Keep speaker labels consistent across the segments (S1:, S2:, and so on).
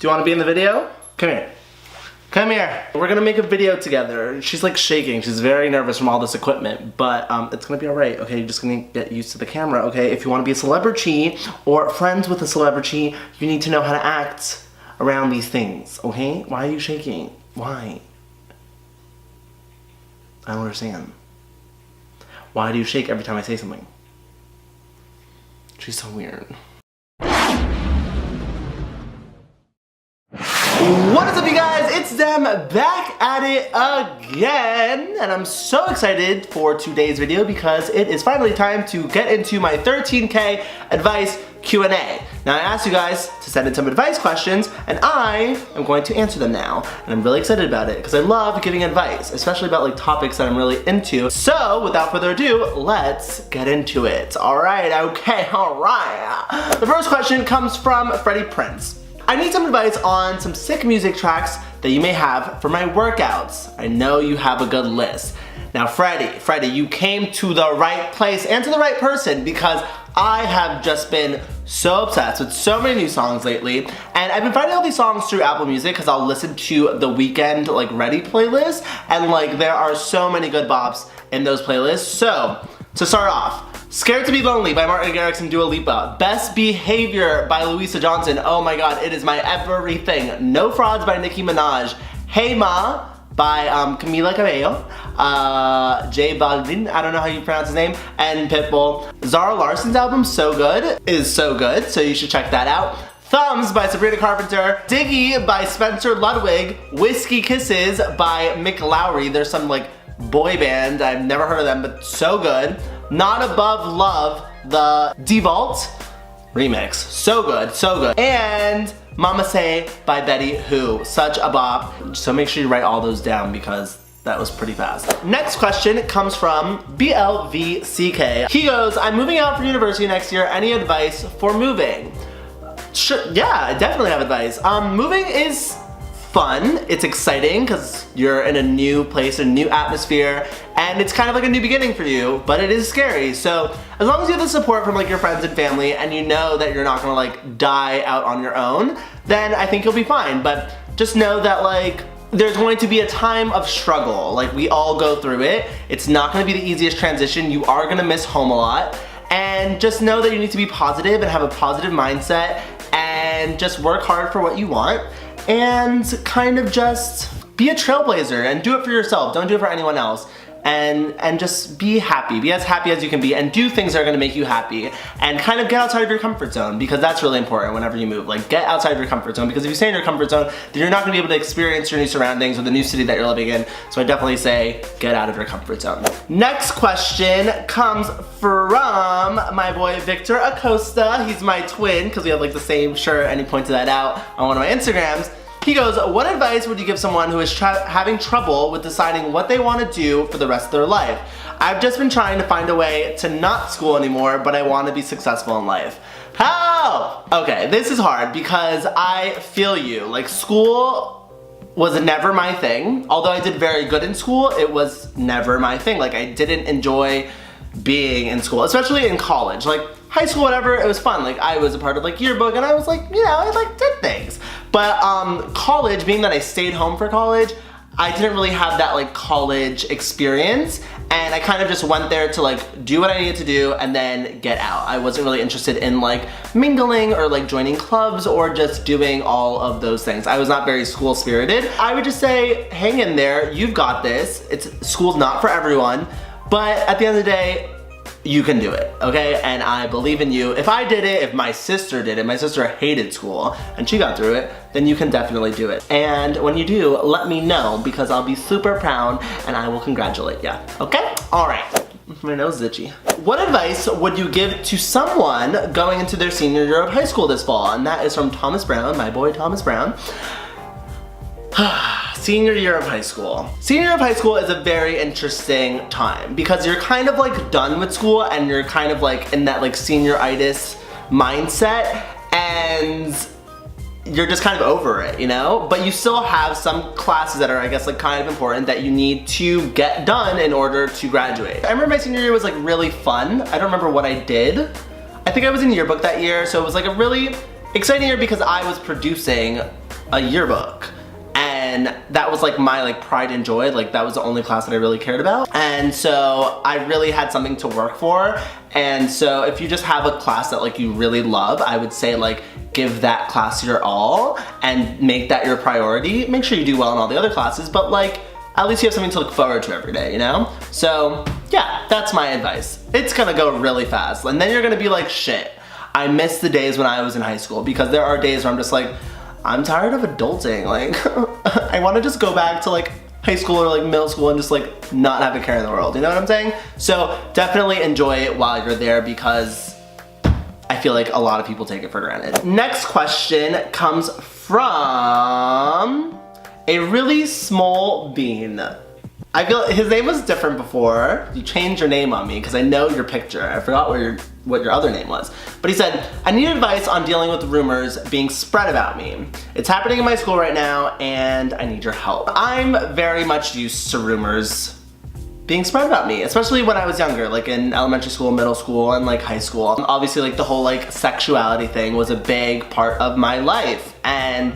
S1: Do you want to be in the video? Come here. Come here. We're gonna make a video together. She's like shaking. She's very nervous from all this equipment, but it's gonna be all right, okay? You're just gonna get used to the camera, okay? If you wanna be a celebrity or friends with a celebrity, you need to know how to act around these things, okay? Why are you shaking? Why? I don't understand. Why do you shake every time I say something? She's so weird. What is up, you guys? It's Dem back at it again, and I'm so excited for today's video because it is finally time to get into my 13K advice Q&A. Now I asked you guys to send in some advice questions, and I am going to answer them now, and I'm really excited about it because I love giving advice, especially about like topics that I'm really into. So without further ado, let's get into it. All right. The first question comes from Freddie Prince. I need some advice on some sick music tracks that you may have for my workouts. I know you have a good list. Now Freddie, you came to the right place and to the right person because I have just been so obsessed with so many new songs lately, and I've been finding all these songs through Apple Music because I'll listen to the Weekend like Ready playlist, and like there are so many good bops in those playlists. So to start off, Scared to Be Lonely by Martin Garrix and Dua Lipa. Best Behavior by Louisa Johnson. Oh my god, it is my everything. No Frauds by Nicki Minaj. Hey Ma by Camila Cabello. J Balvin, I don't know how you pronounce his name, and Pitbull. Zara Larson's album, So Good, is so good, so you should check that out. Thumbs by Sabrina Carpenter. Diggy by Spencer Ludwig. Whiskey Kisses by Mick Lowry. There's some like boy band, I've never heard of them, but so good. Not Above Love, the Devault remix. So good, so good. And Mama Say by Betty Who. Such a bop. So make sure you write all those down because that was pretty fast. Next question comes from BLVCK. He goes, I'm moving out for university next year. Any advice for moving? Sure, yeah, I definitely have advice. Moving is fun, it's exciting because you're in a new place, a new atmosphere, and it's kind of like a new beginning for you, but it is scary. So as long as you have the support from like your friends and family and you know that you're not gonna like die out on your own, then I think you'll be fine. But just know that like there's going to be a time of struggle. Like we all go through it. It's not gonna be the easiest transition. You are gonna miss home a lot. And just know that you need to be positive and have a positive mindset and just work hard for what you want. And kind of just be a trailblazer and do it for yourself. Don't do it for anyone else. And just be happy. Be as happy as you can be and do things that are gonna make you happy. And kind of get outside of your comfort zone because that's really important whenever you move. Like get outside of your comfort zone because if you stay in your comfort zone, then you're not gonna be able to experience your new surroundings or the new city that you're living in. So I definitely say get out of your comfort zone. Next question comes from my boy Victor Acosta. He's my twin because we have like the same shirt and he pointed that out on one of my Instagrams. He goes, what advice would you give someone who is having trouble with deciding what they want to do for the rest of their life? I've just been trying to find a way to not school anymore, but I want to be successful in life. How? Okay, this is hard because I feel you. Like school was never my thing. Although I did very good in school, it was never my thing. Like I didn't enjoy being in school, especially in college. Like high school, whatever, it was fun. Like I was a part of like yearbook and I was like, you know, I like did things. But college, being that I stayed home for college, I didn't really have that like college experience and I kind of just went there to like do what I needed to do and then get out. I wasn't really interested in like mingling or like joining clubs or just doing all of those things. I was not very school spirited. I would just say, hang in there, you've got this. School's not for everyone, but at the end of the day, you can do it, okay? And I believe in you. If I did it, if my sister did it, my sister hated school and she got through it, then you can definitely do it. And when you do, let me know because I'll be super proud and I will congratulate you, okay? All right, my nose is itchy. What advice would you give to someone going into their senior year of high school this fall? And that is from Thomas Brown, my boy Thomas Brown. Senior year of high school. Senior year of high school is a very interesting time because you're kind of like done with school and you're kind of like in that like senioritis mindset and you're just kind of over it, you know? But you still have some classes that are, I guess, like kind of important that you need to get done in order to graduate. I remember my senior year was like really fun. I don't remember what I did. I think I was in yearbook that year, so it was like a really exciting year because I was producing a yearbook. And that was like my pride and joy. Like that was the only class that I really cared about. And so I really had something to work for. And so if you just have a class that like you really love, I would say like give that class your all and make that your priority. Make sure you do well in all the other classes, but like at least you have something to look forward to every day, you know? So yeah, that's my advice. It's gonna go really fast. And then you're gonna be like, shit, I miss the days when I was in high school, because there are days where I'm just like, I'm tired of adulting. Like, I wanna just go back to like high school or like middle school and just like not have a care in the world, you know what I'm saying? So definitely enjoy it while you're there, because I feel like a lot of people take it for granted. Next question comes from a really small bean. I feel his name was different before. You changed your name on me because I know your picture. I forgot what your other name was. But he said, I need advice on dealing with rumors being spread about me. It's happening in my school right now and I need your help. I'm very much used to rumors being spread about me, especially when I was younger, like in elementary school, middle school, and like high school. Obviously like the whole like sexuality thing was a big part of my life, and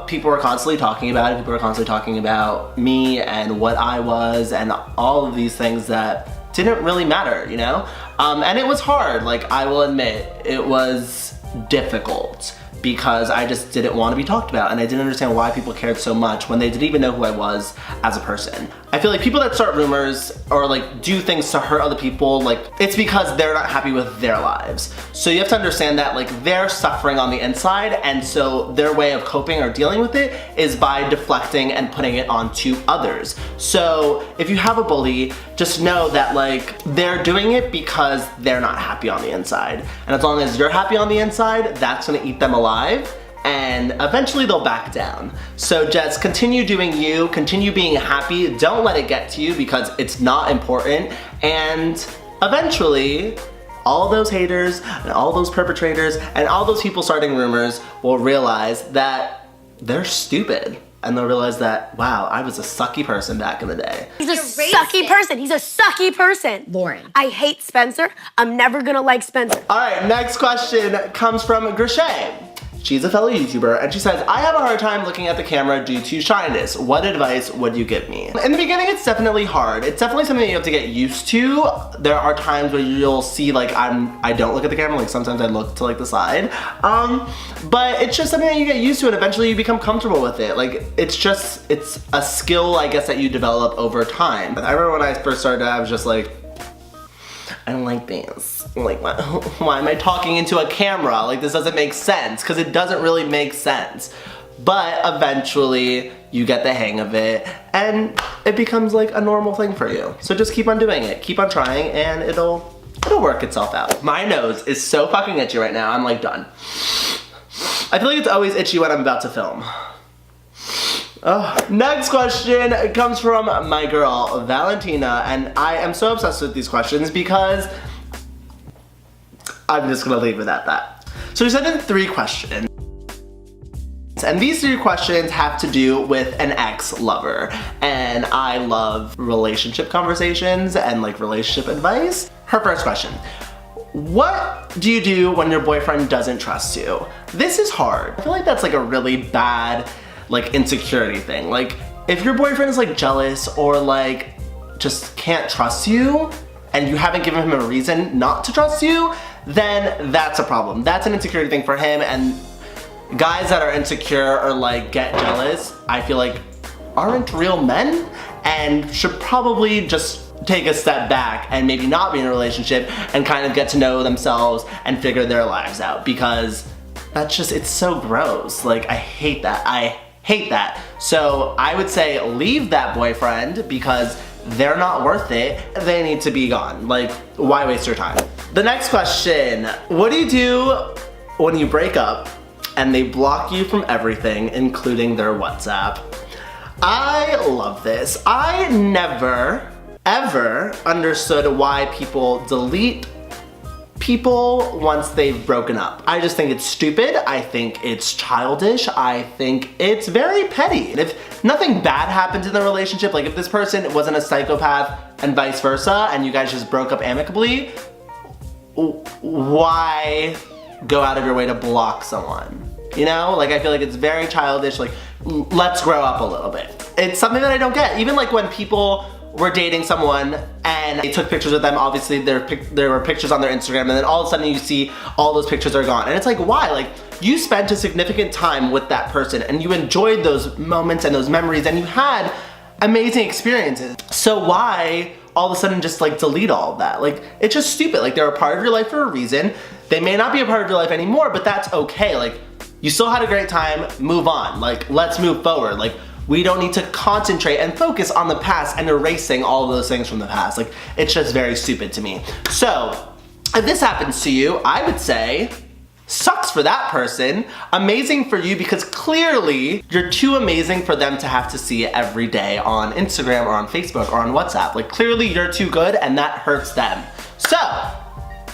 S1: people were constantly talking about it. People were constantly talking about me and what I was and all of these things that didn't really matter, you know? And it was hard, like I will admit, it was difficult because I just didn't want to be talked about, and I didn't understand why people cared so much when they didn't even know who I was as a person. I feel like people that start rumors or like do things to hurt other people, like it's because they're not happy with their lives. So you have to understand that like they're suffering on the inside, and so their way of coping or dealing with it is by deflecting and putting it onto others. So if you have a bully, just know that like they're doing it because they're not happy on the inside. And as long as you're happy on the inside, that's gonna eat them alive, and eventually they'll back down. So just continue doing you, continue being happy, don't let it get to you because it's not important, and eventually all those haters and all those perpetrators and all those people starting rumors will realize that they're stupid. And they'll realize that, wow, I was a sucky person back in the day.
S2: He's a sucky person. He's a sucky person.
S3: Lauren.
S2: I hate Spencer. I'm never gonna like Spencer.
S1: All right, next question comes from Grishay. She's a fellow YouTuber, and she says, I have a hard time looking at the camera due to shyness. What advice would you give me? In the beginning, it's definitely hard. It's definitely something you have to get used to. There are times where you'll see like I don't look at the camera, like sometimes I look to like the side. But it's just something that you get used to, and eventually you become comfortable with it. Like it's a skill, I guess, that you develop over time. I remember when I first started, I was just like, I don't like this. Like, why am I talking into a camera? Like, this doesn't make sense, because it doesn't really make sense. But eventually, you get the hang of it, and it becomes like a normal thing for you. So just keep on doing it, keep on trying, and it'll work itself out. My nose is so fucking itchy right now, I'm like done. I feel like it's always itchy when I'm about to film. Next question comes from my girl, Valentina, and I am so obsessed with these questions because I'm just gonna leave it at that. So we sent in 3 questions, and these 3 questions have to do with an ex-lover, and I love relationship conversations and like relationship advice. Her first question: what do you do when your boyfriend doesn't trust you? This is hard. I feel like that's like a really bad like insecurity thing. Like if your boyfriend is like jealous or like just can't trust you and you haven't given him a reason not to trust you, then that's a problem. That's an insecurity thing for him, and guys that are insecure or like get jealous, I feel like aren't real men and should probably just take a step back and maybe not be in a relationship and kind of get to know themselves and figure their lives out, because that's just, it's so gross. Like I hate that. I hate that. So I would say leave that boyfriend because they're not worth it. They need to be gone. Like, why waste your time? The next question: what do you do when you break up and they block you from everything, including their WhatsApp? I love this. I never, ever understood why people delete people once they've broken up. I just think it's stupid. I think it's childish. I think it's very petty. If nothing bad happens in the relationship, like if this person wasn't a psychopath and vice versa, and you guys just broke up amicably, why go out of your way to block someone? You know, like I feel like it's very childish, like let's grow up a little bit. It's something that I don't get. Even like when people were dating someone and they took pictures with them, obviously there were pictures on their Instagram, and then all of a sudden you see all those pictures are gone. And it's like, why? Like, you spent a significant time with that person and you enjoyed those moments and those memories and you had amazing experiences. So why all of a sudden just like delete all of that? Like, it's just stupid. Like, they're a part of your life for a reason. They may not be a part of your life anymore, but that's okay. Like, you still had a great time, move on. Like, let's move forward. Like, we don't need to concentrate and focus on the past and erasing all of those things from the past. Like, it's just very stupid to me. So, if this happens to you, I would say, sucks for that person. Amazing for you, because clearly you're too amazing for them to have to see it every day on Instagram or on Facebook or on WhatsApp. Like, clearly you're too good and that hurts them. So,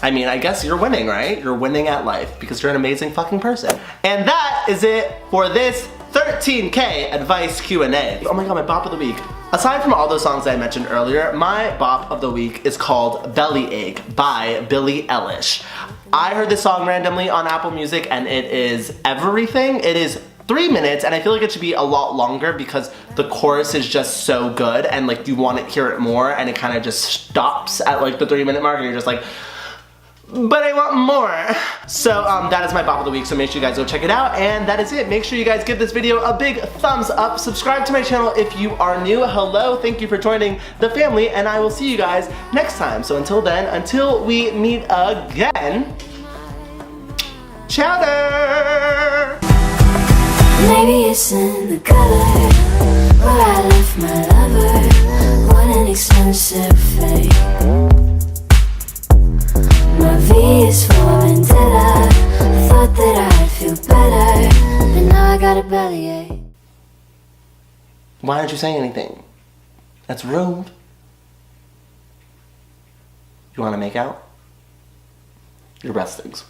S1: I mean, I guess you're winning, right? You're winning at life because you're an amazing fucking person. And that is it for this 13K advice Q&A. Oh my god, my bop of the week. Aside from all those songs that I mentioned earlier, my bop of the week is called Bellyache by Billie Eilish. I heard this song randomly on Apple Music and it is everything. It is 3 minutes and I feel like it should be a lot longer because the chorus is just so good and like you want to hear it more, and it kind of just stops at like the 3-minute mark and you're just like, but I want more. So that is my bop of the week, so make sure you guys go check it out, and that is it. Make sure you guys give this video a big thumbs up, subscribe to my channel if you are new. Hello, thank you for joining the family, and I will see you guys next time. So until then, until we meet again, chowder!
S3: Maybe it's in the color where I left my lover, what an expensive fate. My V is for vendetta. I thought that I'd feel better, but now I got a bellyache.
S1: Why aren't you saying anything? That's rude. You wanna make out? Your breast stinks.